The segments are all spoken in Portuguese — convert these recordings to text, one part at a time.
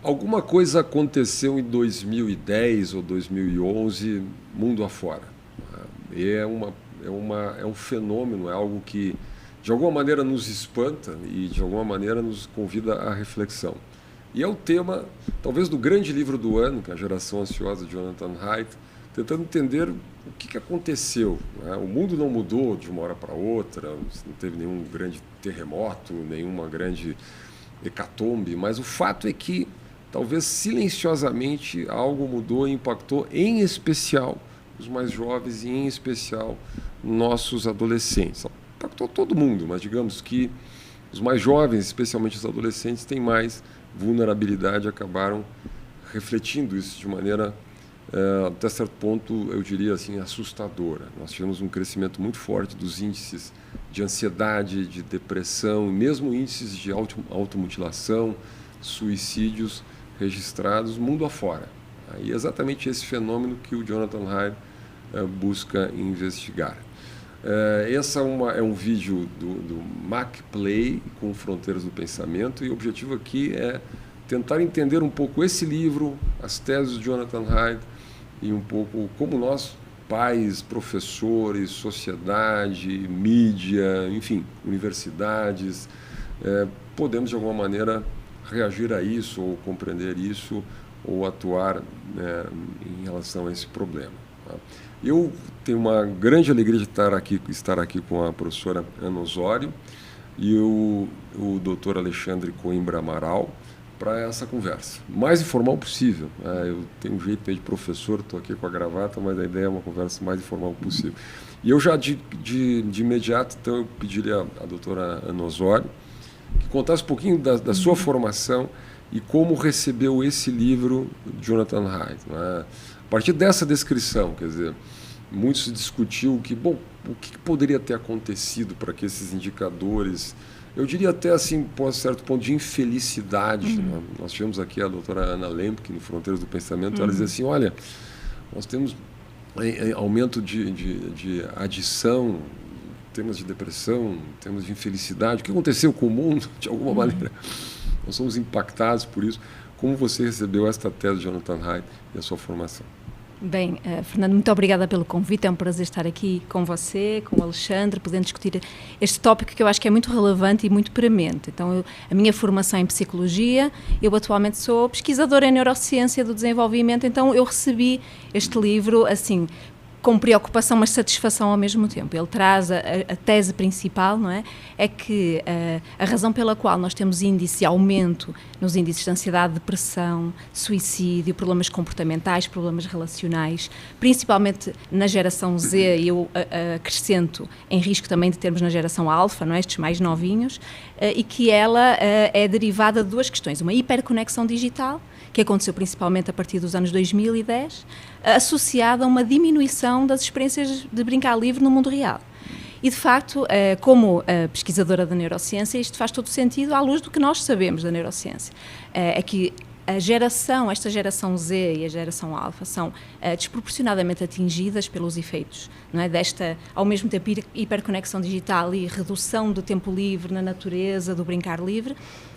Alguma coisa aconteceu em 2010 ou 2011, mundo afora. É um fenômeno, é algo que de alguma maneira nos espanta e de alguma maneira nos convida à reflexão. E é o tema, talvez, do grande livro do ano, que é A Geração Ansiosa, de Jonathan Haidt, tentando entender o que aconteceu. Né? O mundo não mudou de uma hora para outra, não teve nenhum grande terremoto, nenhuma grande hecatombe, mas o fato é que, talvez silenciosamente, algo mudou e impactou, em especial, os mais jovens e, em especial, nossos adolescentes. Impactou todo mundo, mas digamos que os mais jovens, especialmente os adolescentes, têm mais vulnerabilidade, acabaram refletindo isso de maneira, até certo ponto, eu diria assim, assustadora. Nós tivemos um crescimento muito forte dos índices de ansiedade, de depressão, mesmo índices de automutilação, suicídios registrados mundo afora. E é exatamente esse fenômeno que o Jonathan Haidt busca investigar. Esse é um vídeo do Mac Play com Fronteiras do Pensamento, e o objetivo aqui é tentar entender um pouco esse livro, as teses de Jonathan Haidt, e um pouco como nós, pais, professores, sociedade, mídia, enfim, universidades, podemos de alguma maneira reagir a isso, ou compreender isso, ou atuar, né, em relação a esse problema. Tá? Eu tenho uma grande alegria de estar aqui com a professora Ana Osório e o doutor Alexandre Coimbra Amaral para essa conversa. Mais informal possível. Eu tenho um jeito de professor, estou aqui com a gravata, mas a ideia é uma conversa mais informal possível. E eu já, de imediato, então, eu pediria à doutora Ana Osório que contasse um pouquinho da sua formação e como recebeu esse livro de Jonathan Haidt. Né? A partir dessa descrição, quer dizer, muito se discutiu o que poderia ter acontecido para que esses indicadores, eu diria até assim, por certo ponto de infelicidade. Né? Nós tivemos aqui a doutora Ana Lempke, no Fronteiras do Pensamento, ela dizia assim, olha, nós temos aumento de adição, temas de depressão, temas de infelicidade, o que aconteceu com o mundo, de alguma maneira, nós somos impactados por isso. Como você recebeu esta tese de Jonathan Haidt e a sua formação? Bem, Fernando, muito obrigada pelo convite, é um prazer estar aqui com você, com o Alexandre, podendo discutir este tópico que eu acho que é muito relevante e muito premente. Então, a minha formação é em Psicologia, eu atualmente sou pesquisadora em Neurociência do Desenvolvimento, então eu recebi este livro, assim, com preocupação, mas satisfação ao mesmo tempo. Ele traz a tese principal, não é? É que a razão pela qual nós temos índice de aumento nos índices de ansiedade, depressão, suicídio, problemas comportamentais, problemas relacionais, principalmente na geração Z, e eu acrescento em risco também de termos na geração alfa, não é? Estes mais novinhos, e que ela é derivada de duas questões. Uma hiperconexão digital, que aconteceu principalmente a partir dos anos 2010, associada a uma diminuição das experiências de brincar livre no mundo real. E, de facto, como pesquisadora da neurociência, isto faz todo sentido à luz do que nós sabemos da neurociência. É que esta geração Z e a geração alfa são desproporcionadamente atingidas pelos efeitos, não é? Desta, ao mesmo tempo, hiperconexão digital e redução do tempo livre na natureza, do brincar livre,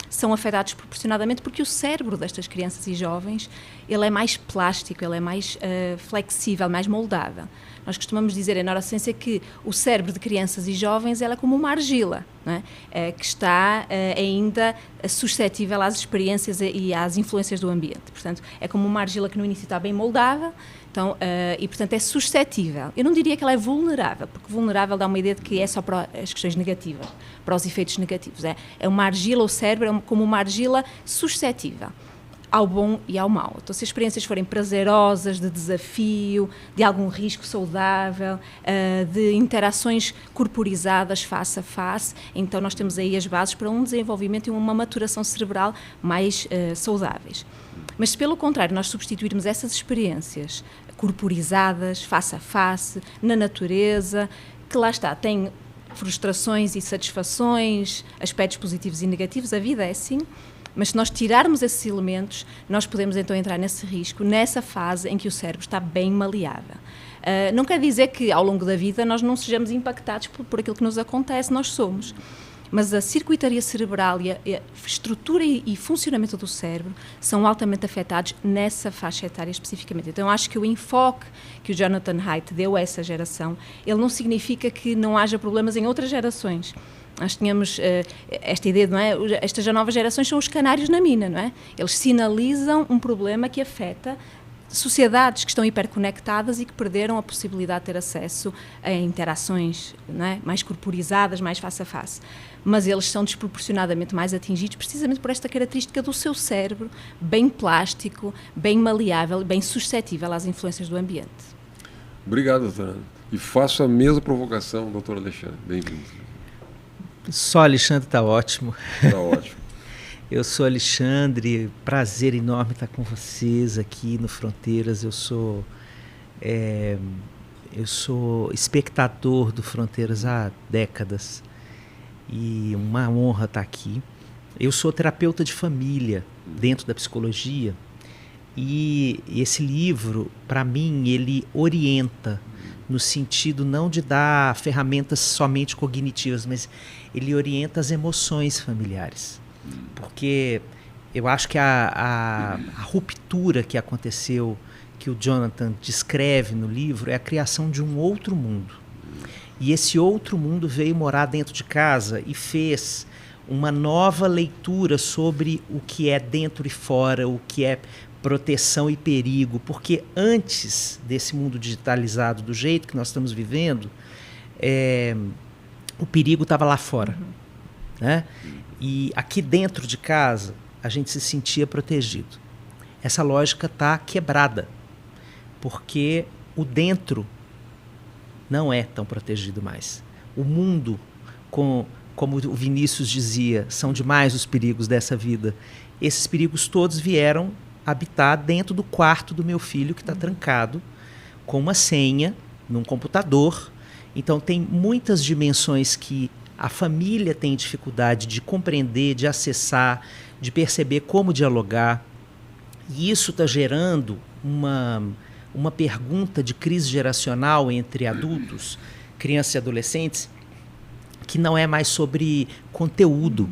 são afetados proporcionadamente porque o cérebro destas crianças e jovens, ele é mais plástico, ele é mais flexível, mais moldável. Nós costumamos dizer em neurociência que o cérebro de crianças e jovens ela é como uma argila, não é? Que está ainda suscetível às experiências e às influências do ambiente. Portanto, é como uma argila que no início está bem moldável, então, e portanto é suscetível. Eu não diria que ela é vulnerável, porque vulnerável dá uma ideia de que é só para as questões negativas, para os efeitos negativos. É uma argila, o cérebro é como uma argila suscetível ao bom e ao mau. Então, se as experiências forem prazerosas, de desafio, de algum risco saudável, de interações corporizadas face a face, então nós temos aí as bases para um desenvolvimento e uma maturação cerebral mais saudáveis. Mas se, pelo contrário, nós substituirmos essas experiências corporizadas, face a face, na natureza, que lá está, tem frustrações e satisfações, aspectos positivos e negativos, a vida é assim, mas se nós tirarmos esses elementos, nós podemos então entrar nesse risco, nessa fase em que o cérebro está bem maleável. Não quer dizer que ao longo da vida nós não sejamos impactados por aquilo que nos acontece, nós somos. mas a circuitaria cerebral e a estrutura e funcionamento do cérebro são altamente afetados nessa faixa etária especificamente. Então, acho que o enfoque que o Jonathan Haidt deu a essa geração, ele não significa que não haja problemas em outras gerações. Nós tínhamos esta ideia, não é? Estas novas gerações são os canários na mina, não é? Eles sinalizam um problema que afeta sociedades que estão hiperconectadas e que perderam a possibilidade de ter acesso a interações, não é? Mais corporizadas, mais face a face. Mas eles são desproporcionadamente mais atingidos precisamente por esta característica do seu cérebro, bem plástico, bem maleável, bem suscetível às influências do ambiente. Obrigado, doutora Ana. E faço a mesma provocação, doutor Alexandre. Bem-vindo. Só Alexandre está ótimo. Está ótimo. Eu sou Alexandre, prazer enorme estar com vocês aqui no Fronteiras. Eu sou espectador do Fronteiras há décadas e uma honra estar aqui. Eu sou terapeuta de família dentro da psicologia e esse livro, para mim, ele orienta no sentido não de dar ferramentas somente cognitivas, mas ele orienta as emoções familiares. Porque eu acho que a ruptura que aconteceu, que o Jonathan descreve no livro, é a criação de um outro mundo. E esse outro mundo veio morar dentro de casa e fez uma nova leitura sobre o que é dentro e fora, o que é proteção e perigo. Porque antes desse mundo digitalizado do jeito que nós estamos vivendo, o perigo estava lá fora, né? E aqui dentro de casa, a gente se sentia protegido. Essa lógica está quebrada, porque o dentro não é tão protegido mais. O mundo, como o Vinícius dizia, são demais os perigos dessa vida. Esses perigos todos vieram habitar dentro do quarto do meu filho, que está trancado, com uma senha, num computador. Então, tem muitas dimensões que a família tem dificuldade de compreender, de acessar, de perceber como dialogar. E isso está gerando uma pergunta de crise geracional entre adultos, crianças e adolescentes, que não é mais sobre conteúdo,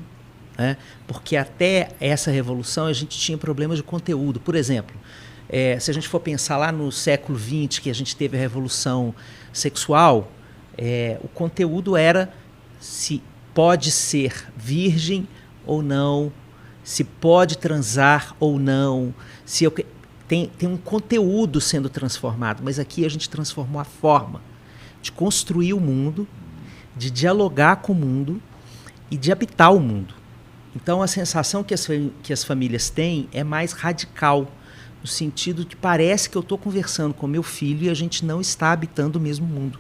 né? Porque até essa revolução a gente tinha problemas de conteúdo. Por exemplo, se a gente for pensar lá no século XX, que a gente teve a revolução sexual, o conteúdo era se pode ser virgem ou não, se pode transar ou não, tem um conteúdo sendo transformado, mas aqui a gente transformou a forma de construir o mundo, de dialogar com o mundo e de habitar o mundo. Então a sensação que as famílias têm é mais radical, no sentido de que parece que eu estou conversando com meu filho e a gente não está habitando o mesmo mundo.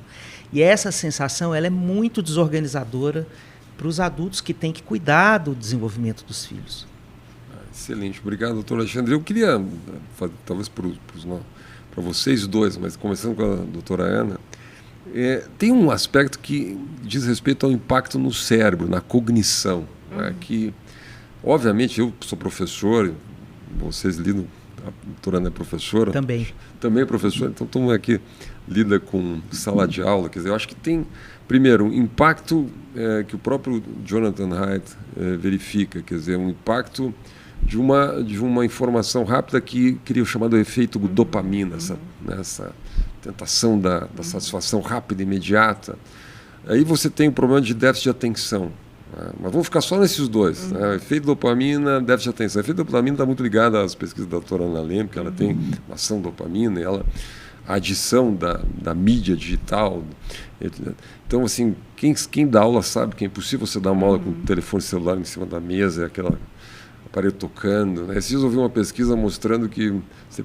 E essa sensação ela é muito desorganizadora para os adultos que têm que cuidar do desenvolvimento dos filhos. Excelente, obrigado, doutor Alexandre. Eu queria, talvez para vocês dois, mas começando com a doutora Ana, tem um aspecto que diz respeito ao impacto no cérebro, na cognição, né, que, obviamente, eu sou professor, vocês lidam, a doutora Ana é professora. Também é professora, então todo mundo aqui lida com sala de aula, quer dizer, eu acho que tem, primeiro, um impacto que o próprio Jonathan Haidt verifica, quer dizer, um impacto de uma informação rápida que cria o chamado efeito dopamina, essa tentação da satisfação rápida e imediata. Aí você tem o problema de déficit de atenção. Mas vamos ficar só nesses dois. Né? Efeito dopamina, déficit de atenção. O efeito dopamina está muito ligado às pesquisas da doutora Ana Leme, que ela tem ação dopamina, e a adição da mídia digital. Então, assim, quem dá aula sabe que é impossível você dar uma aula com o telefone celular em cima da mesa, aquele aparelho tocando. Né? Esses dias eu ouvi uma pesquisa mostrando que você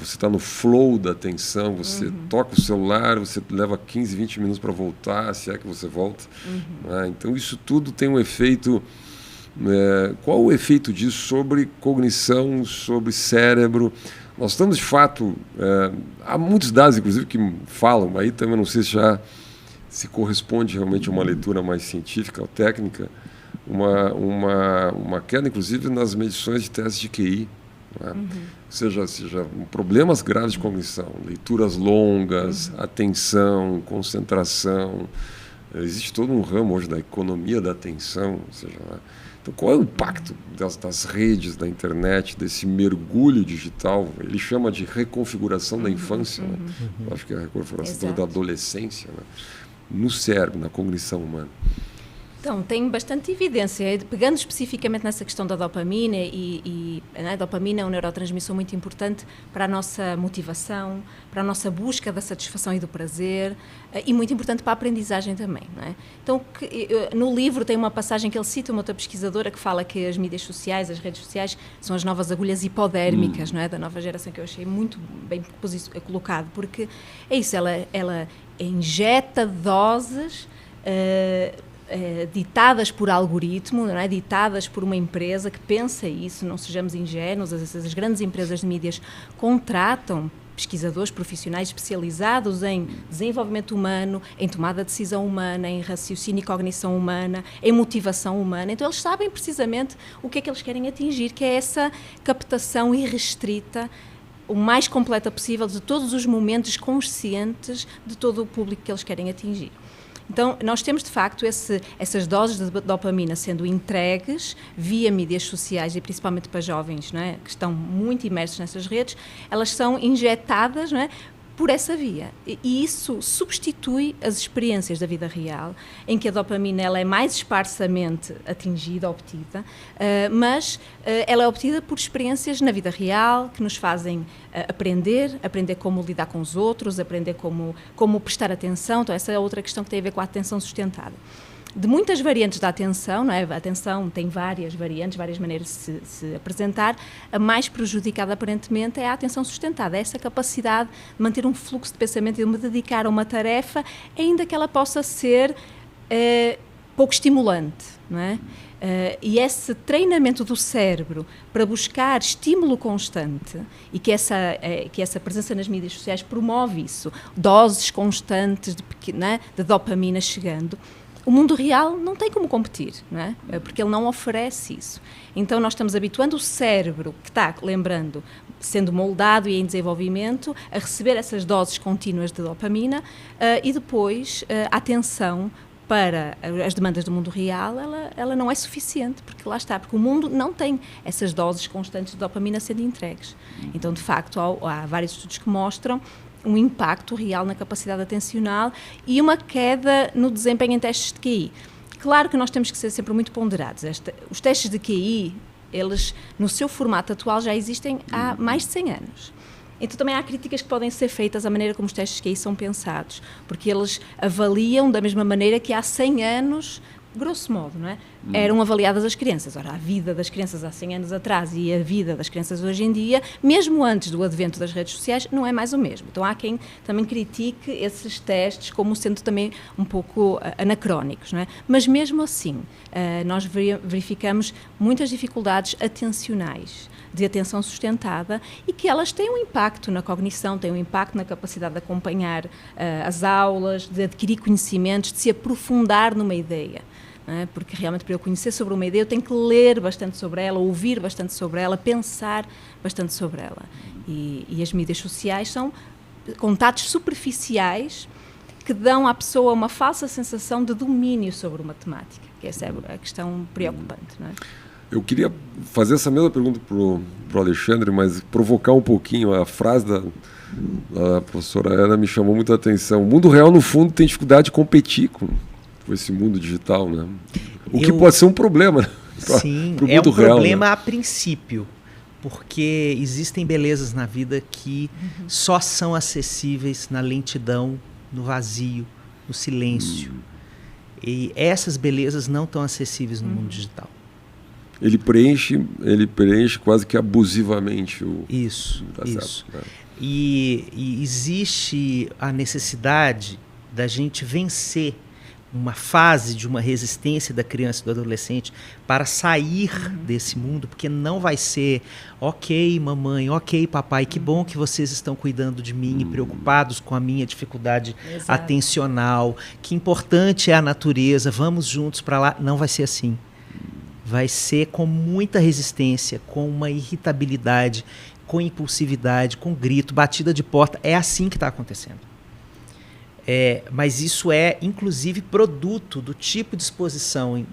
está no flow da atenção, você toca o celular, você leva 15, 20 minutos para voltar, se é que você volta. Né? Então, isso tudo tem um efeito... qual o efeito disso sobre cognição, sobre cérebro? Nós estamos, de fato... há muitos dados, inclusive, que falam, aí também não sei se já se corresponde realmente a uma leitura mais científica ou técnica, uma queda, inclusive, nas medições de testes de QI. Né? Seja problemas graves de cognição, leituras longas, atenção, concentração, Existe todo um ramo hoje da economia da atenção, ou seja, então qual é o impacto das redes, da internet, desse mergulho digital? Ele chama de reconfiguração da infância, né? Eu acho que é a reconfiguração da adolescência, né? No cérebro, na cognição humana. Então, tem bastante evidência, pegando especificamente nessa questão da dopamina, a dopamina é um neurotransmissor muito importante para a nossa motivação, para a nossa busca da satisfação e do prazer, e muito importante para a aprendizagem também, não é? Então, no livro tem uma passagem que ele cita, uma outra pesquisadora, que fala que as mídias sociais, as redes sociais, são as novas agulhas hipodérmicas, não é? Da nova geração, que eu achei muito bem colocado, porque é isso, ela injeta doses ditadas por algoritmo, não é? Ditadas por uma empresa que pensa isso, não sejamos ingênuos, as grandes empresas de mídias contratam pesquisadores profissionais especializados em desenvolvimento humano, em tomada de decisão humana, em raciocínio e cognição humana, em motivação humana. Então eles sabem precisamente o que é que eles querem atingir, que é essa captação irrestrita, o mais completa possível, de todos os momentos conscientes de todo o público que eles querem atingir. Então, nós temos, de facto, essas doses de dopamina sendo entregues via mídias sociais, e principalmente para jovens, não é, que estão muito imersos nessas redes, elas são injetadas, não é, por essa via. E isso substitui as experiências da vida real, em que a dopamina ela é mais esparsamente atingida, obtida, mas ela é obtida por experiências na vida real, que nos fazem aprender como lidar com os outros, aprender como prestar atenção. Então, essa é outra questão que tem a ver com a atenção sustentada. De muitas variantes da atenção, não é? A atenção tem várias variantes, várias maneiras de se apresentar. A mais prejudicada, aparentemente, é a atenção sustentada. É essa capacidade de manter um fluxo de pensamento e de me dedicar a uma tarefa, ainda que ela possa ser pouco estimulante, não é? E esse treinamento do cérebro para buscar estímulo constante, e que essa presença nas mídias sociais promove isso, doses constantes de dopamina chegando, o mundo real não tem como competir, não é? Porque ele não oferece isso. Então nós estamos habituando o cérebro, que está, lembrando, sendo moldado e em desenvolvimento, a receber essas doses contínuas de dopamina, e depois a atenção para as demandas do mundo real, ela não é suficiente, porque lá está, porque o mundo não tem essas doses constantes de dopamina sendo entregues. Então, de facto, há vários estudos que mostram um impacto real na capacidade atencional e uma queda no desempenho em testes de QI. Claro que nós temos que ser sempre muito ponderados. Os testes de QI, eles, no seu formato atual, já existem há mais de 100 anos. Então também há críticas que podem ser feitas à maneira como os testes de QI são pensados, porque eles avaliam da mesma maneira que há 100 anos, grosso modo, não é? Eram avaliadas as crianças. Ora, a vida das crianças há 100 anos atrás e a vida das crianças hoje em dia, mesmo antes do advento das redes sociais, não é mais o mesmo. Então há quem também critique esses testes como sendo também um pouco anacrónicos, não é? Mas mesmo assim, nós verificamos muitas dificuldades atencionais, de atenção sustentada, e que elas têm um impacto na cognição, têm um impacto na capacidade de acompanhar as aulas, de adquirir conhecimentos, de se aprofundar numa ideia. Porque realmente para eu conhecer sobre uma ideia eu tenho que ler bastante sobre ela, ouvir bastante sobre ela, pensar bastante sobre ela. E as mídias sociais são contatos superficiais que dão à pessoa uma falsa sensação de domínio sobre uma temática, que essa é a questão preocupante, não é? Eu queria fazer essa mesma pergunta para o Alexandre, mas provocar um pouquinho. A frase da professora Ana me chamou muita atenção. O mundo real, no fundo, tem dificuldade de competir com esse mundo digital, né? O que pode ser um problema, né? Sim, é um problema, né? A princípio, porque existem belezas na vida que só são acessíveis na lentidão, no vazio, no silêncio. E essas belezas não estão acessíveis no mundo digital. Ele preenche quase que abusivamente o... Isso. E existe a necessidade da gente vencer uma fase de uma resistência da criança e do adolescente para sair desse mundo, porque não vai ser ok, mamãe, ok, papai, que bom que vocês estão cuidando de mim e preocupados com a minha dificuldade atencional, que importante é a natureza, vamos juntos para lá. Não vai ser assim. Vai ser com muita resistência, com uma irritabilidade, com impulsividade, com grito, batida de porta. É assim que está acontecendo. Mas isso é, inclusive, produto do tipo de exposição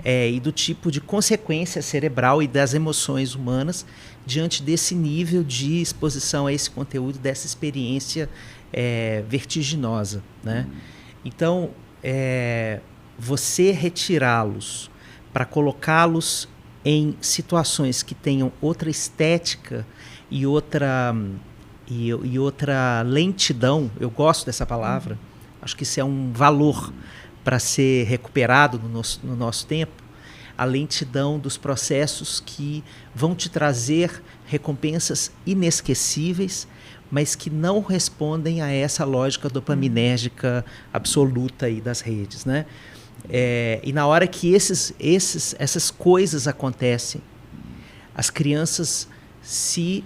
e do tipo de consequência cerebral e das emoções humanas diante desse nível de exposição a esse conteúdo, dessa experiência vertiginosa, né? Então, você retirá-los para colocá-los em situações que tenham outra estética e outra lentidão, eu gosto dessa palavra, acho que isso é um valor para ser recuperado no nosso tempo, a lentidão dos processos que vão te trazer recompensas inesquecíveis, mas que não respondem a essa lógica dopaminérgica absoluta aí das redes, né? E na hora que essas coisas acontecem, as crianças se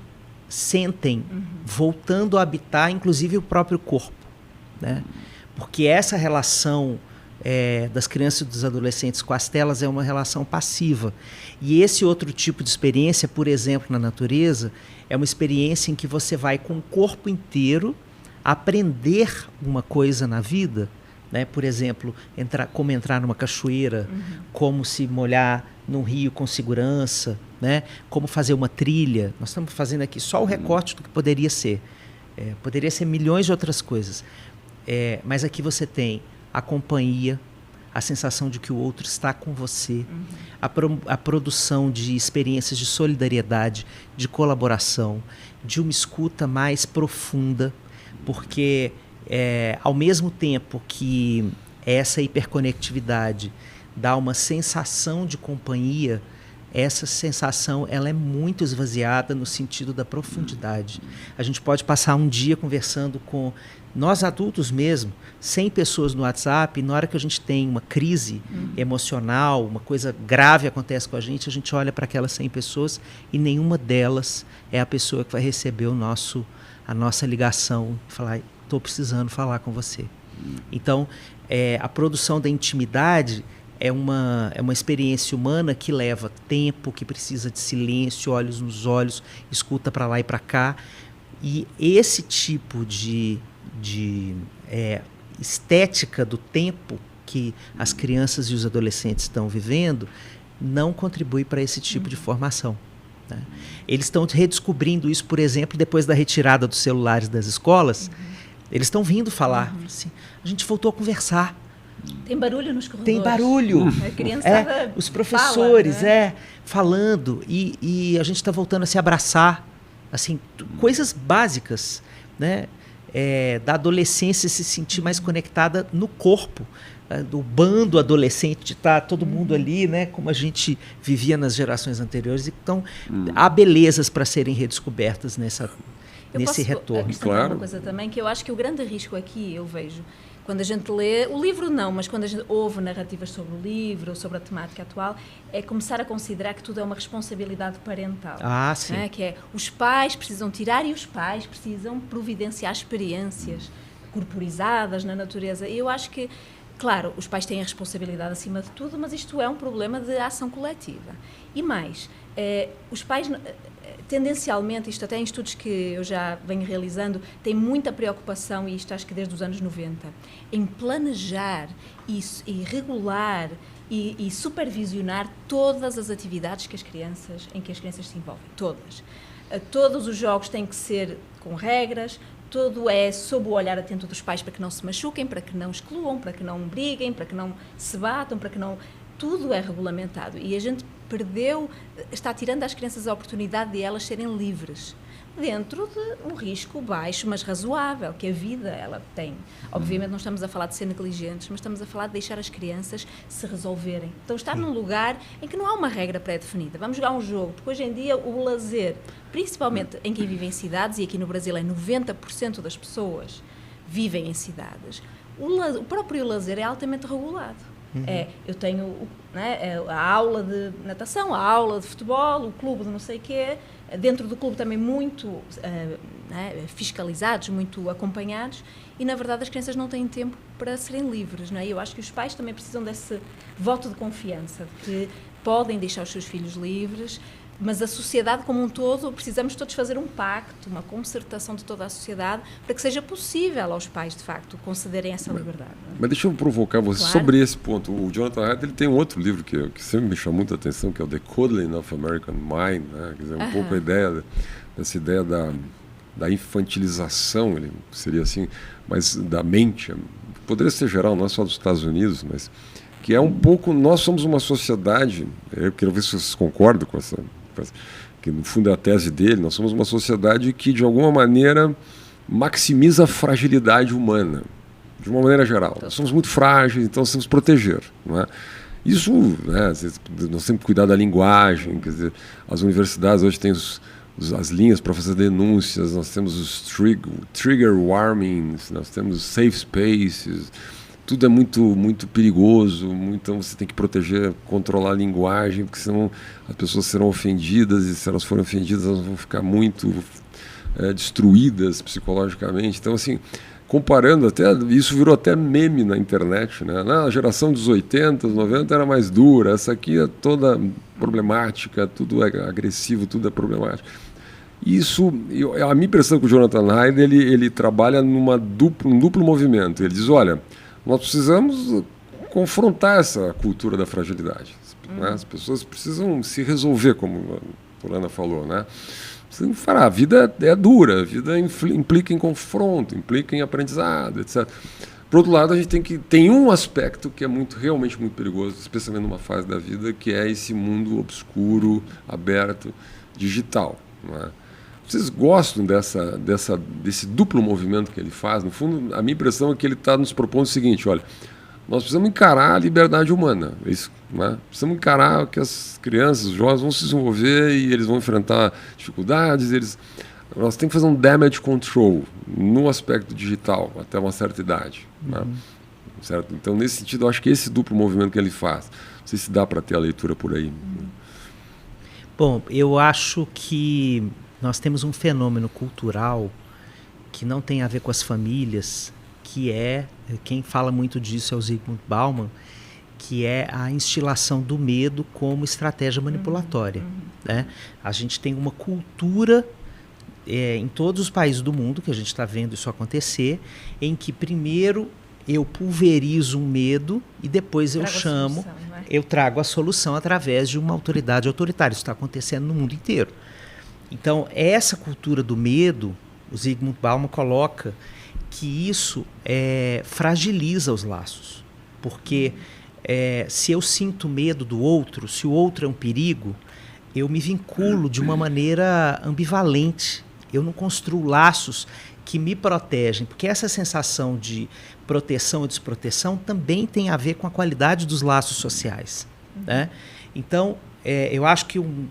sentem voltando a habitar, inclusive, o próprio corpo, né? Porque essa relação das crianças e dos adolescentes com as telas é uma relação passiva. E esse outro tipo de experiência, por exemplo, na natureza, é uma experiência em que você vai com o corpo inteiro aprender uma coisa na vida, né? Por exemplo, como entrar numa cachoeira, como se molhar num rio com segurança, né? Como fazer uma trilha. Nós estamos fazendo aqui só o recorte do que poderia ser. Poderia ser milhões de outras coisas. Mas aqui você tem a companhia, a sensação de que o outro está com você, a produção de experiências de solidariedade, de colaboração, de uma escuta mais profunda, porque ao mesmo tempo que essa hiperconectividade dá uma sensação de companhia, essa sensação ela é muito esvaziada no sentido da profundidade. A gente pode passar um dia conversando com nós adultos mesmo, 100 pessoas no WhatsApp, e na hora que a gente tem uma crise emocional, uma coisa grave acontece com a gente olha para aquelas 100 pessoas e nenhuma delas é a pessoa que vai receber a nossa ligação e falar, estou precisando falar com você. Então, a produção da intimidade é uma experiência humana que leva tempo, que precisa de silêncio, olhos nos olhos, escuta para lá e para cá. E esse tipo de estética do tempo que as crianças e os adolescentes estão vivendo não contribui para esse tipo de formação, né? Eles estão redescobrindo isso, por exemplo, depois da retirada dos celulares das escolas. Eles estão vindo falar assim, a gente voltou a conversar. Tem barulho nos corredores. Tem barulho. A criança os professores fala, né? Falando e a gente está voltando a se abraçar, assim, coisas básicas, né? Da adolescência se sentir mais conectada no corpo, do bando adolescente, de estar todo mundo ali, né? Como a gente vivia nas gerações anteriores. Então, há belezas para serem redescobertas nesse retorno. Claro. Uma coisa também que eu acho que o grande risco aqui, eu vejo, quando a gente lê, o livro não, mas quando a gente ouve narrativas sobre o livro, sobre a temática atual, é começar a considerar que tudo é uma responsabilidade parental. Sim. Né? Que os pais precisam tirar e os pais precisam providenciar experiências corporizadas na natureza. E eu acho que, claro, os pais têm a responsabilidade acima de tudo, mas isto é um problema de ação coletiva. E mais, os pais... Tendencialmente, isto até em estudos que eu já venho realizando, tem muita preocupação, e isto acho que desde os anos 90, em planejar e regular e supervisionar todas as atividades em que as crianças se envolvem. Todas. Todos os jogos têm que ser com regras, tudo é sob o olhar atento dos pais para que não se machuquem, para que não excluam, para que não briguem, para que não se batam, para que não... Tudo é regulamentado e a gente está tirando às crianças a oportunidade de elas serem livres, dentro de um risco baixo, mas razoável, que a vida ela tem. Obviamente não estamos a falar de ser negligentes, mas estamos a falar de deixar as crianças se resolverem. Então estar num lugar em que não há uma regra pré-definida. Vamos jogar um jogo, porque hoje em dia o lazer, principalmente em quem vive em cidades, e aqui no Brasil é 90% das pessoas vivem em cidades, o próprio lazer é altamente regulado. Eu tenho a aula de natação, a aula de futebol, o clube de não sei o quê, dentro do clube também muito fiscalizados, muito acompanhados, e na verdade as crianças não têm tempo para serem livres, não é? Eu acho que os pais também precisam desse voto de confiança, de que podem deixar os seus filhos livres, mas a sociedade como um todo, precisamos todos fazer um pacto, uma concertação de toda a sociedade, para que seja possível aos pais, de facto, concederem essa liberdade. Mas deixa eu provocar você sobre esse ponto. O Jonathan Haidt, ele tem um outro livro que sempre me chamou muita atenção, que é o The Coddling of American Mind, né? Quer dizer, um pouco a ideia, dessa ideia da infantilização, ele seria assim, mas da mente, poderia ser geral, não é só dos Estados Unidos, mas que é um pouco, nós somos uma sociedade, eu quero ver se vocês concordam com essa, que no fundo é a tese dele, nós somos uma sociedade que de alguma maneira maximiza a fragilidade humana, de uma maneira geral. Nós somos muito frágeis, então nós temos que proteger, não é? Isso, né, nós temos que cuidar da linguagem, quer dizer, as universidades hoje têm as linhas para fazer denúncias, nós temos os trigger warnings, nós temos safe spaces, tudo é muito, muito perigoso, então você tem que proteger, controlar a linguagem, porque senão as pessoas serão ofendidas, e se elas forem ofendidas elas vão ficar muito destruídas psicologicamente. Então, assim, comparando, até isso virou até meme na internet, né? A geração dos 80, 90 era mais dura, essa aqui é toda problemática, tudo é agressivo, tudo é problemático. Isso, a minha impressão é que o Jonathan Haidt, ele trabalha num duplo movimento. Ele diz, olha, nós precisamos confrontar essa cultura da fragilidade. Né? As pessoas precisam se resolver, como a Fulana falou, né? Precisam falar, a vida é dura, a vida implica em confronto, implica em aprendizado, etc. Por outro lado, a gente tem um aspecto que é realmente muito perigoso, especialmente numa fase da vida, que é esse mundo obscuro, aberto, digital. Né? Vocês gostam desse duplo movimento que ele faz? No fundo, a minha impressão é que ele está nos propondo o seguinte, olha, nós precisamos encarar a liberdade humana, é isso, né? Precisamos encarar que as crianças, os jovens vão se desenvolver e eles vão enfrentar dificuldades, nós temos que fazer um damage control no aspecto digital, até uma certa idade. Né? Certo? Então, nesse sentido, eu acho que esse duplo movimento que ele faz, não sei se dá para ter a leitura por aí. Bom, eu acho que nós temos um fenômeno cultural que não tem a ver com as famílias, que quem fala muito disso é o Zygmunt Bauman, que é a instilação do medo como estratégia manipulatória. Né? A gente tem uma cultura em todos os países do mundo, que a gente está vendo isso acontecer, em que primeiro eu pulverizo um medo e depois eu trago a solução através de uma autoridade autoritária. Isso está acontecendo no mundo inteiro. Então, essa cultura do medo, o Zygmunt Bauman coloca que isso fragiliza os laços. Porque se eu sinto medo do outro, se o outro é um perigo, eu me vinculo de uma maneira ambivalente. Eu não construo laços que me protegem, porque essa sensação de proteção ou desproteção também tem a ver com a qualidade dos laços sociais. Né? Então, eu acho que o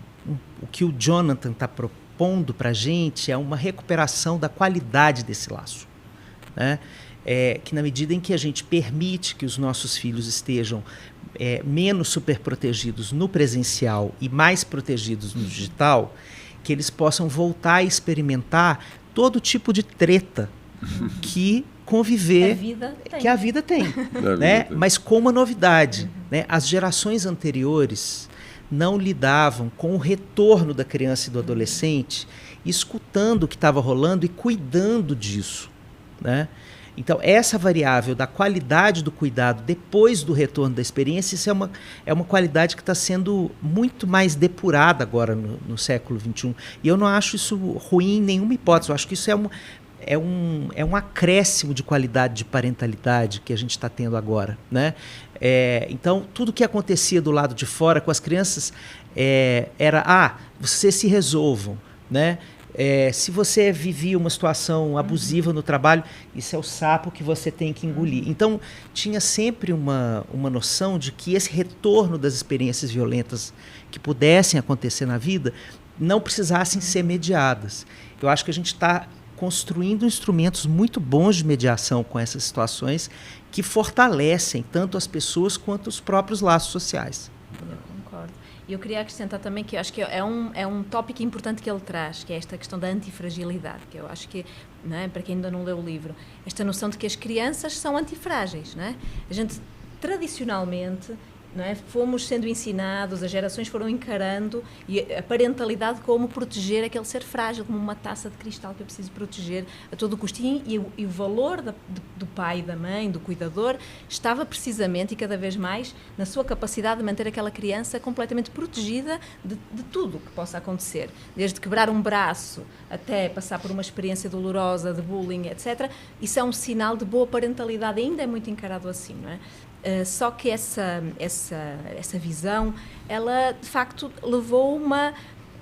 que o Jonathan está propondo para a gente é uma recuperação da qualidade desse laço. Né? Que na medida em que a gente permite que os nossos filhos estejam menos superprotegidos no presencial e mais protegidos no digital, que eles possam voltar a experimentar todo tipo de treta que a vida tem. Né? Mas com uma novidade. Né? As gerações anteriores não lidavam com o retorno da criança e do adolescente, escutando o que estava rolando e cuidando disso. Né? Então, essa variável da qualidade do cuidado depois do retorno da experiência, isso é uma qualidade que está sendo muito mais depurada agora no século XXI. E eu não acho isso ruim em nenhuma hipótese. Eu acho que isso é um acréscimo de qualidade de parentalidade que a gente está tendo agora. Né? Então, tudo que acontecia do lado de fora com as crianças era, vocês se resolvam, né? Se você vivia uma situação abusiva no trabalho, isso é o sapo que você tem que engolir. Então, tinha sempre uma noção de que esse retorno das experiências violentas que pudessem acontecer na vida não precisassem ser mediadas. Eu acho que a gente está construindo instrumentos muito bons de mediação com essas situações que fortalecem tanto as pessoas quanto os próprios laços sociais. E eu queria acrescentar também que eu acho que é um tópico importante que ele traz, que é esta questão da antifragilidade, que eu acho que, não é, para quem ainda não leu o livro, esta noção de que as crianças são antifrágeis. Não é? A gente, tradicionalmente, não é? Fomos sendo ensinados, as gerações foram encarando e a parentalidade como proteger aquele ser frágil, como uma taça de cristal que eu preciso proteger a todo o custo. E o valor do pai e da mãe, do cuidador, estava precisamente e cada vez mais na sua capacidade de manter aquela criança completamente protegida de tudo o que possa acontecer. Desde quebrar um braço até passar por uma experiência dolorosa de bullying, etc. Isso é um sinal de boa parentalidade, ainda é muito encarado assim, não é? Só que essa visão, ela de facto levou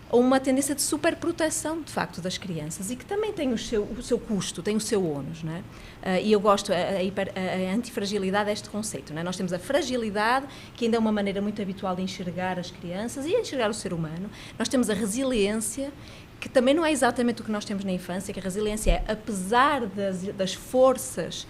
a uma tendência de superproteção de facto das crianças e que também tem o seu custo, tem o seu ônus, não é? E eu gosto, a antifragilidade é este conceito, não é? Nós temos a fragilidade, que ainda é uma maneira muito habitual de enxergar as crianças e enxergar o ser humano. Nós temos a resiliência, que também não é exatamente o que nós temos na infância, que a resiliência é, apesar das forças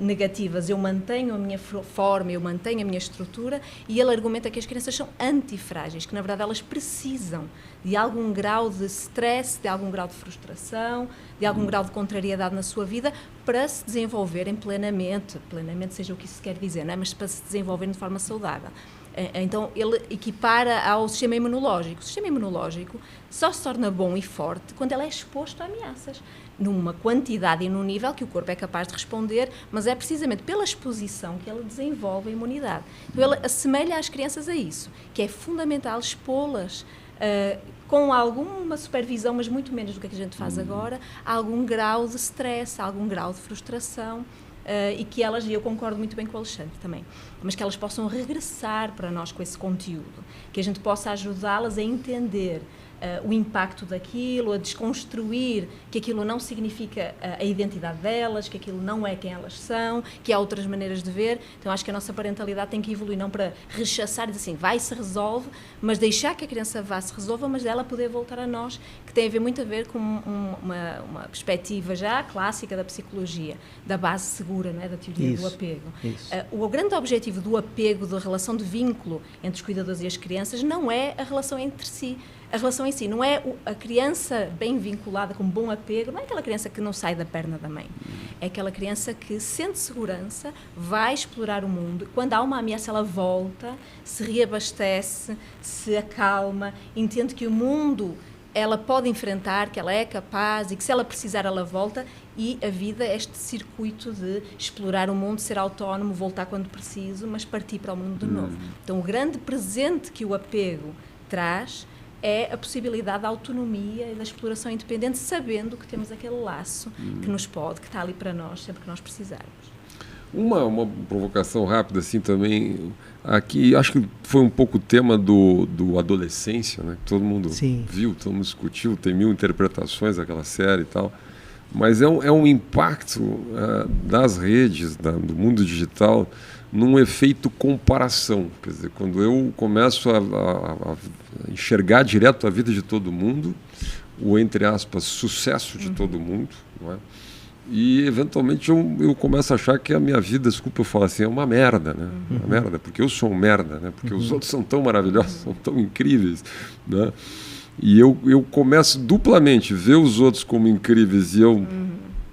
negativas, eu mantenho a minha forma, eu mantenho a minha estrutura, e ele argumenta que as crianças são antifrágeis, que na verdade elas precisam de algum grau de stress, de algum grau de frustração, de algum grau de contrariedade na sua vida para se desenvolverem plenamente seja o que isso quer dizer, não é? Mas para se desenvolverem de forma saudável. Então ele equipara ao sistema imunológico. O sistema imunológico só se torna bom e forte quando ele é exposto a ameaças, numa quantidade e num nível que o corpo é capaz de responder, mas é precisamente pela exposição que ele desenvolve a imunidade. Então ele assemelha as crianças a isso, que é fundamental expô-las com alguma supervisão, mas muito menos do que a gente faz agora, a algum grau de stress, a algum grau de frustração. E que elas, e eu concordo muito bem com o Alexandre também, mas que elas possam regressar para nós com esse conteúdo, que a gente possa ajudá-las a entender o impacto daquilo, a desconstruir que aquilo não significa a identidade delas, que aquilo não é quem elas são, que há outras maneiras de ver. Então acho que a nossa parentalidade tem que evoluir, não para rechaçar e dizer assim, vai, se resolve, mas deixar que a criança vá, se resolva, mas dela poder voltar a nós, que tem muito a ver com uma perspectiva já clássica da psicologia, da base segura, não é? Da teoria do apego. O grande objetivo do apego, da relação de vínculo entre os cuidadores e as crianças, não é a relação entre si. A relação em si não é a criança bem vinculada, com bom apego, não é aquela criança que não sai da perna da mãe. É aquela criança que sente segurança, vai explorar o mundo, quando há uma ameaça ela volta, se reabastece, se acalma, entende que o mundo ela pode enfrentar, que ela é capaz e que se ela precisar ela volta, e a vida é este circuito de explorar o mundo, ser autónomo, voltar quando preciso, mas partir para o mundo de novo. Então o grande presente que o apego traz é a possibilidade da autonomia e da exploração independente, sabendo que temos aquele laço que nos pode, que está ali para nós, sempre que nós precisarmos. Uma provocação rápida assim também, aqui acho que foi um pouco o tema do adolescência, né? Todo mundo viu, todo mundo discutiu, tem 1000 interpretações daquela série e tal, mas é um impacto das redes, do mundo digital, num efeito comparação. Quer dizer, quando eu começo a enxergar direto a vida de todo mundo, o, entre aspas, sucesso de todo mundo, não é? E, eventualmente, eu começo a achar que a minha vida, desculpa eu falar assim, é uma merda, né? Uma merda, porque eu sou um merda, né? Porque os outros são tão maravilhosos, são tão incríveis, né? E eu começo duplamente a ver os outros como incríveis e eu...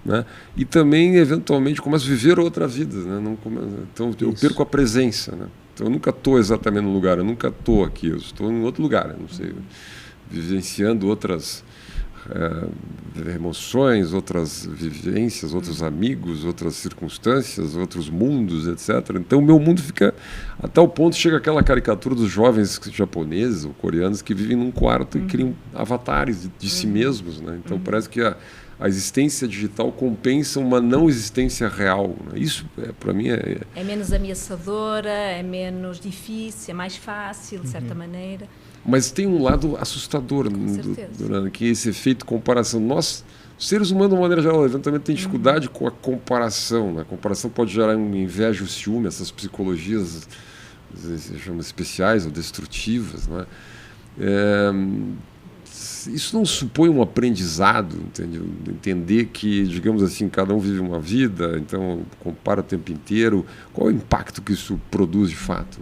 Né? E também, eventualmente, começo a viver outra vida, né? Então, eu perco a presença, né? Então, eu nunca estou exatamente no lugar, eu nunca estou aqui, eu estou em outro lugar, eu não sei, vivenciando outras emoções, outras vivências, outros amigos, outras circunstâncias, outros mundos, etc. Então, o meu mundo fica... Até o ponto chega aquela caricatura dos jovens japoneses ou coreanos que vivem num quarto e criam avatares de si mesmos, né? Então, parece que a existência digital compensa uma não existência real, né? Isso, para mim, é menos ameaçadora, é menos difícil, é mais fácil, de certa maneira. Mas tem um lado assustador, que é esse efeito de comparação. Nós, seres humanos, de uma maneira geral, eventualmente tem dificuldade com a comparação, né? A comparação pode gerar um inveja ou ciúme, essas psicologias se chamam especiais ou destrutivas, né? Isso não supõe um aprendizado, entendeu? Entender que, digamos assim, cada um vive uma vida, então compara o tempo inteiro. Qual é o impacto que isso produz de fato?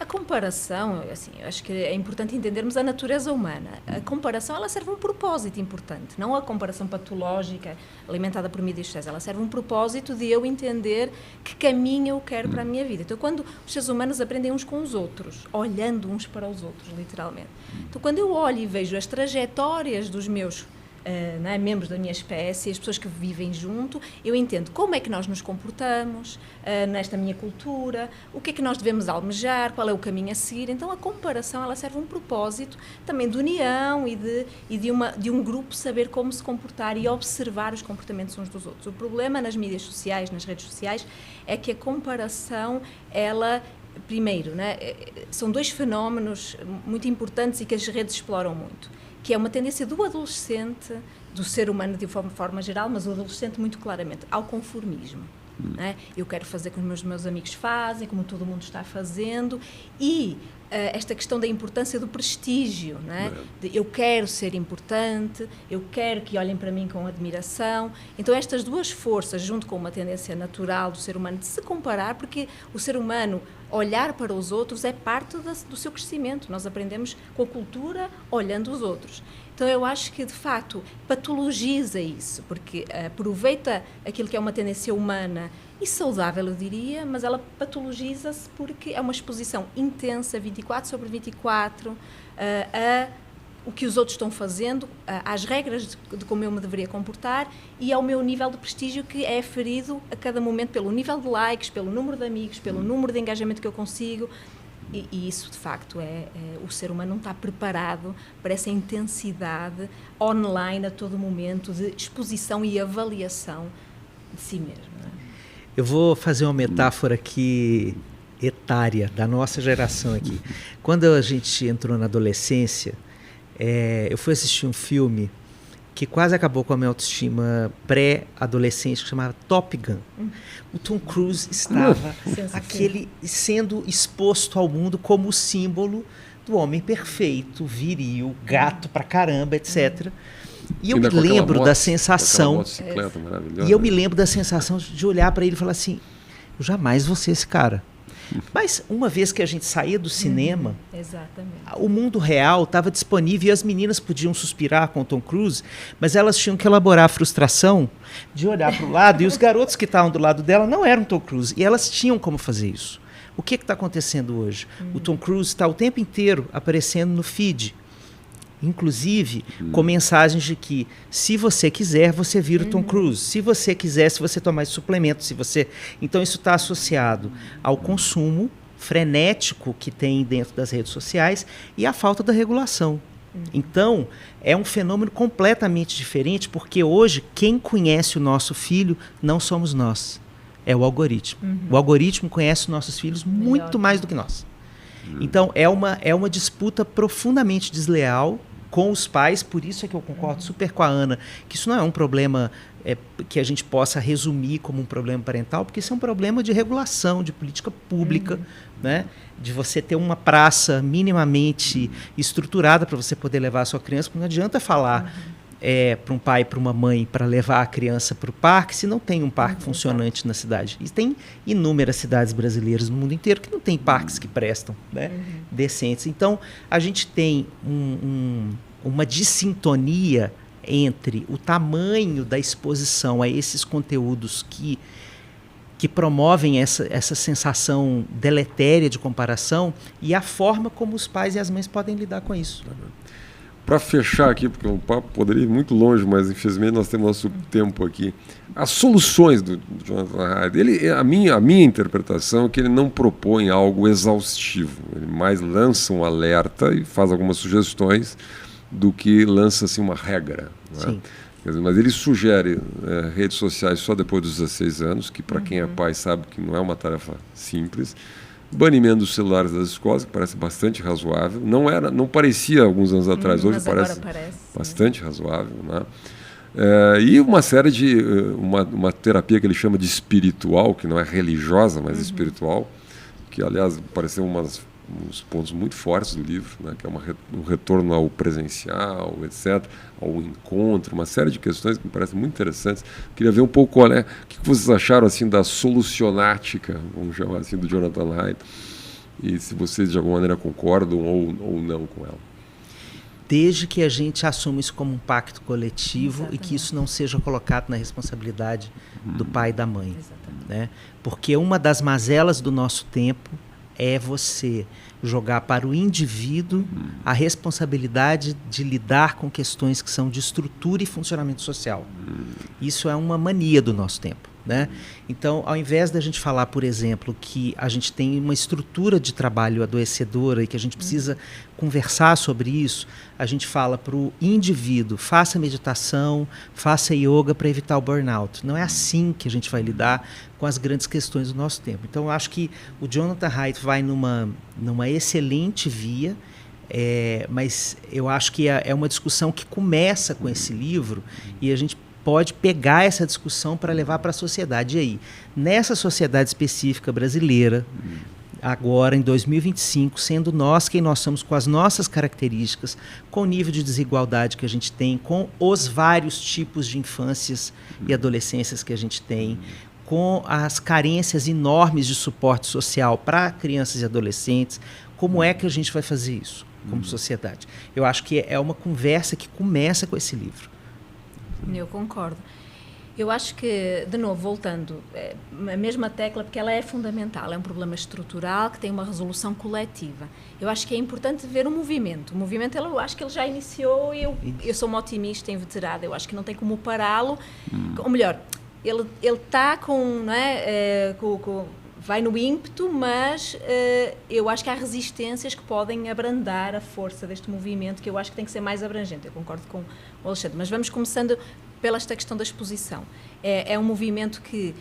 comparação, assim, eu acho que é importante entendermos a natureza humana. A comparação, ela serve um propósito importante, não a comparação patológica alimentada por mídias sociais. Ela serve um propósito de eu entender que caminho eu quero para a minha vida. Então, quando os seres humanos aprendem uns com os outros, olhando uns para os outros, literalmente. Então, quando eu olho e vejo as trajetórias dos meus membros da minha espécie, as pessoas que vivem junto, eu entendo como é que nós nos comportamos nesta minha cultura, o que é que nós devemos almejar, qual é o caminho a seguir. Então a comparação, ela serve um propósito também de união e de um grupo saber como se comportar e observar os comportamentos uns dos outros. O problema nas mídias sociais, nas redes sociais, é que a comparação, ela... Primeiro, são dois fenómenos muito importantes e que as redes exploram muito, que é uma tendência do adolescente, do ser humano de forma geral, mas o adolescente muito claramente, ao conformismo. Eu quero fazer como os meus amigos fazem, como todo mundo está fazendo, e esta questão da importância do prestígio, de eu quero ser importante, eu quero que olhem para mim com admiração. Então estas duas forças, junto com uma tendência natural do ser humano de se comparar, porque o ser humano olhar para os outros é parte do seu crescimento. Nós aprendemos com a cultura olhando os outros. Então eu acho que, de facto, patologiza isso, porque aproveita aquilo que é uma tendência humana e saudável, eu diria, mas ela patologiza-se porque é uma exposição intensa, 24/24, a o que os outros estão fazendo, às regras de como eu me deveria comportar e ao meu nível de prestígio que é aferido a cada momento pelo nível de likes, pelo número de amigos, pelo número de engajamento que eu consigo. E isso, de facto, o ser humano não está preparado para essa intensidade online a todo momento de exposição e avaliação de si mesmo. Eu vou fazer uma metáfora aqui etária, da nossa geração aqui. Quando a gente entrou na adolescência, eu fui assistir um filme que quase acabou com a minha autoestima pré-adolescente, que chamava Top Gun. O Tom Cruise estava sendo exposto ao mundo como o símbolo do homem perfeito, viril, gato pra caramba, etc. E eu me lembro da sensação... E eu me lembro da sensação de olhar para ele e falar assim, eu jamais vou ser esse cara. Mas uma vez que a gente saía do cinema, o mundo real estava disponível e as meninas podiam suspirar com o Tom Cruise, mas elas tinham que elaborar a frustração de olhar para o lado e os garotos que estavam do lado dela não eram Tom Cruise e elas tinham como fazer isso. O que está acontecendo hoje? O Tom Cruise está o tempo inteiro aparecendo no feed, inclusive com mensagens de que se você quiser, você vira o Tom Cruise. Se você quiser, se você tomar esse suplemento, então isso está associado ao consumo frenético que tem dentro das redes sociais e à falta da regulação. Então, é um fenômeno completamente diferente, porque hoje quem conhece o nosso filho não somos nós, é o algoritmo. O algoritmo conhece os nossos filhos muito mais do que nós. Então, é uma disputa profundamente desleal com os pais, por isso é que eu concordo super com a Ana, que isso não é um problema que a gente possa resumir como um problema parental, porque isso é um problema de regulação, de política pública, de você ter uma praça minimamente estruturada para você poder levar a sua criança, porque não adianta falar para um pai e para uma mãe para levar a criança para o parque se não tem um parque funcionante na cidade. E tem inúmeras cidades brasileiras no mundo inteiro que não tem parques que prestam, decentes. Então, a gente tem uma dissintonia entre o tamanho da exposição a esses conteúdos que promovem essa sensação deletéria de comparação e a forma como os pais e as mães podem lidar com isso. Para fechar aqui, porque o papo poderia ir muito longe, mas infelizmente nós temos nosso tempo aqui. As soluções do Jonathan Haidt, a minha interpretação é que ele não propõe algo exaustivo. Ele mais lança um alerta e faz algumas sugestões do que lança assim, uma regra. Sim. Quer dizer, mas ele sugere redes sociais só depois dos 16 anos, que para quem é pai sabe que não é uma tarefa simples. Banimento dos celulares das escolas, que parece bastante razoável. Não parecia alguns anos atrás, hoje parece bastante razoável. E uma série de... Uma terapia que ele chama de espiritual, que não é religiosa, mas espiritual, que, aliás, pareceu uns pontos muito fortes do livro, que é um retorno ao presencial, etc., ao encontro, uma série de questões que me parecem muito interessantes. Queria ver um pouco o que vocês acharam assim, da solucionática, vamos chamar assim, do Jonathan Haidt, e se vocês de alguma maneira concordam ou não com ela. Desde que a gente assuma isso como um pacto coletivo. Exatamente. E que isso não seja colocado na responsabilidade do pai e da mãe. Exatamente. Né? Porque uma das mazelas do nosso tempo é você jogar para o indivíduo a responsabilidade de lidar com questões que são de estrutura e funcionamento social. Isso é uma mania do nosso tempo. Né? Então, ao invés da gente falar, por exemplo, que a gente tem uma estrutura de trabalho adoecedora e que a gente precisa conversar sobre isso, a gente fala para o indivíduo: faça meditação, faça yoga para evitar o burnout. Não é assim que a gente vai lidar com as grandes questões do nosso tempo. Então, eu acho que o Jonathan Haidt vai numa excelente via, mas eu acho que é uma discussão que começa com esse livro e a gente pode pegar essa discussão para levar para a sociedade. E aí, nessa sociedade específica brasileira, agora em 2025, sendo nós quem nós somos, com as nossas características, com o nível de desigualdade que a gente tem, com os vários tipos de infâncias e adolescências que a gente tem, com as carências enormes de suporte social para crianças e adolescentes, como é que a gente vai fazer isso como sociedade? Eu acho que é uma conversa que começa com esse livro. Eu concordo. Eu acho que, de novo, voltando, a mesma tecla, porque ela é fundamental, é um problema estrutural que tem uma resolução coletiva. Eu acho que é importante ver o movimento. O movimento, eu acho que ele já iniciou e eu sou uma otimista inveterada. Eu acho que não tem como pará-lo. Ou melhor, ele está com, não é, vai no ímpeto, mas eu acho que há resistências que podem abrandar a força deste movimento, que eu acho que tem que ser mais abrangente. Eu concordo com o Alexandre, mas vamos começando pela esta questão da exposição. É um movimento que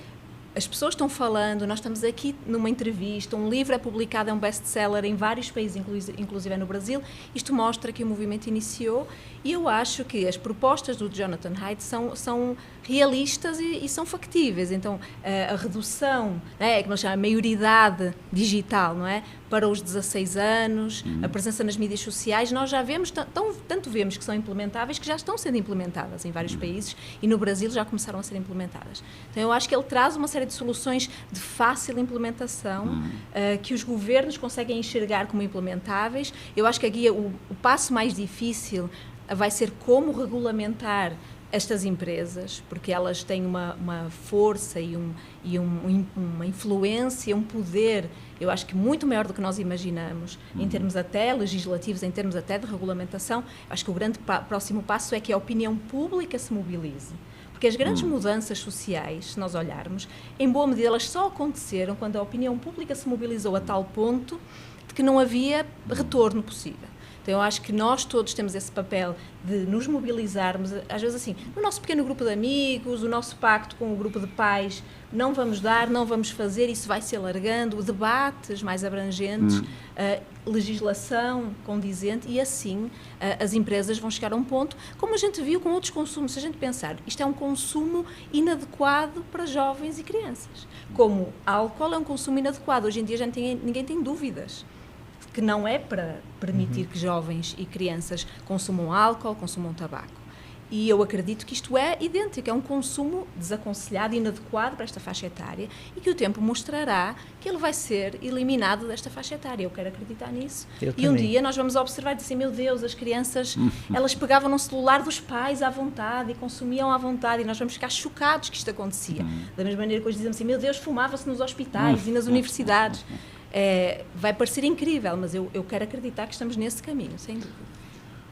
as pessoas estão falando, nós estamos aqui numa entrevista, um livro é publicado, é um best-seller em vários países, inclusive no Brasil. Isto mostra que o movimento iniciou e eu acho que as propostas do Jonathan Haidt são realistas e são factíveis. Então, a redução, né, que nós chamamos de maioridade digital, não é? Para os 16 anos, a presença nas mídias sociais, nós já vemos, tanto vemos que são implementáveis, que já estão sendo implementadas em vários países e no Brasil já começaram a ser implementadas. Então, eu acho que ele traz uma série de soluções de fácil implementação, que os governos conseguem enxergar como implementáveis. Eu acho que aqui o passo mais difícil vai ser como regulamentar estas empresas, porque elas têm uma força e uma influência, um poder, eu acho que muito maior do que nós imaginamos, em termos até legislativos, em termos até de regulamentação. Acho que o grande próximo passo é que a opinião pública se mobilize. Porque as grandes mudanças sociais, se nós olharmos, em boa medida elas só aconteceram quando a opinião pública se mobilizou a tal ponto de que não havia retorno possível. Então, eu acho que nós todos temos esse papel de nos mobilizarmos, às vezes assim, no nosso pequeno grupo de amigos, o nosso pacto com o grupo de pais, não vamos dar, não vamos fazer, isso vai se alargando, debates mais abrangentes, legislação condizente e assim as empresas vão chegar a um ponto, como a gente viu com outros consumos, se a gente pensar, isto é um consumo inadequado para jovens e crianças. Como álcool é um consumo inadequado, hoje em dia ninguém tem dúvidas que não é para permitir que jovens e crianças consumam álcool, consumam tabaco. E eu acredito que isto é idêntico, é um consumo desaconselhado e inadequado para esta faixa etária e que o tempo mostrará que ele vai ser eliminado desta faixa etária. Eu quero acreditar nisso. Um dia nós vamos observar e dizer, meu Deus, as crianças, elas pegavam no celular dos pais à vontade e consumiam à vontade e nós vamos ficar chocados que isto acontecia. Da mesma maneira que hoje dizemos assim, meu Deus, fumava-se nos hospitais e nas universidades. Vai parecer incrível, mas eu quero acreditar que estamos nesse caminho, sem dúvida.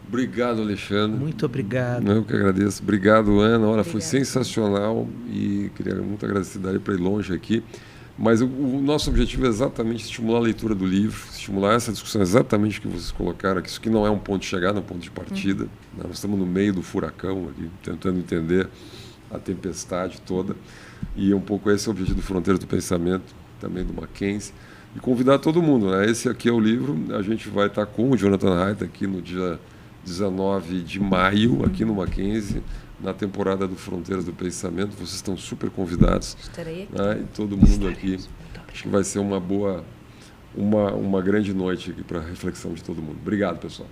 Obrigado, Alexandre. Muito obrigado. Eu que agradeço. Obrigado, Ana. Olha, foi sensacional e queria muito agradecer, daria para ir longe aqui. Mas o nosso objetivo é exatamente estimular a leitura do livro, estimular essa discussão exatamente que vocês colocaram aqui. Isso aqui não é um ponto de chegada, é um ponto de partida. Né? Nós estamos no meio do furacão aqui, tentando entender a tempestade toda. E um pouco esse é o objetivo do Fronteiras do Pensamento, também do Mackenzie. E convidar todo mundo, né? Esse aqui é o livro, a gente vai estar com o Jonathan Haidt aqui no dia 19 de maio, aqui no Mackenzie, na temporada do Fronteiras do Pensamento. Vocês estão super convidados. Estarei aqui. Né? E todo mundo aqui. Acho que vai ser uma grande noite aqui para a reflexão de todo mundo. Obrigado, pessoal.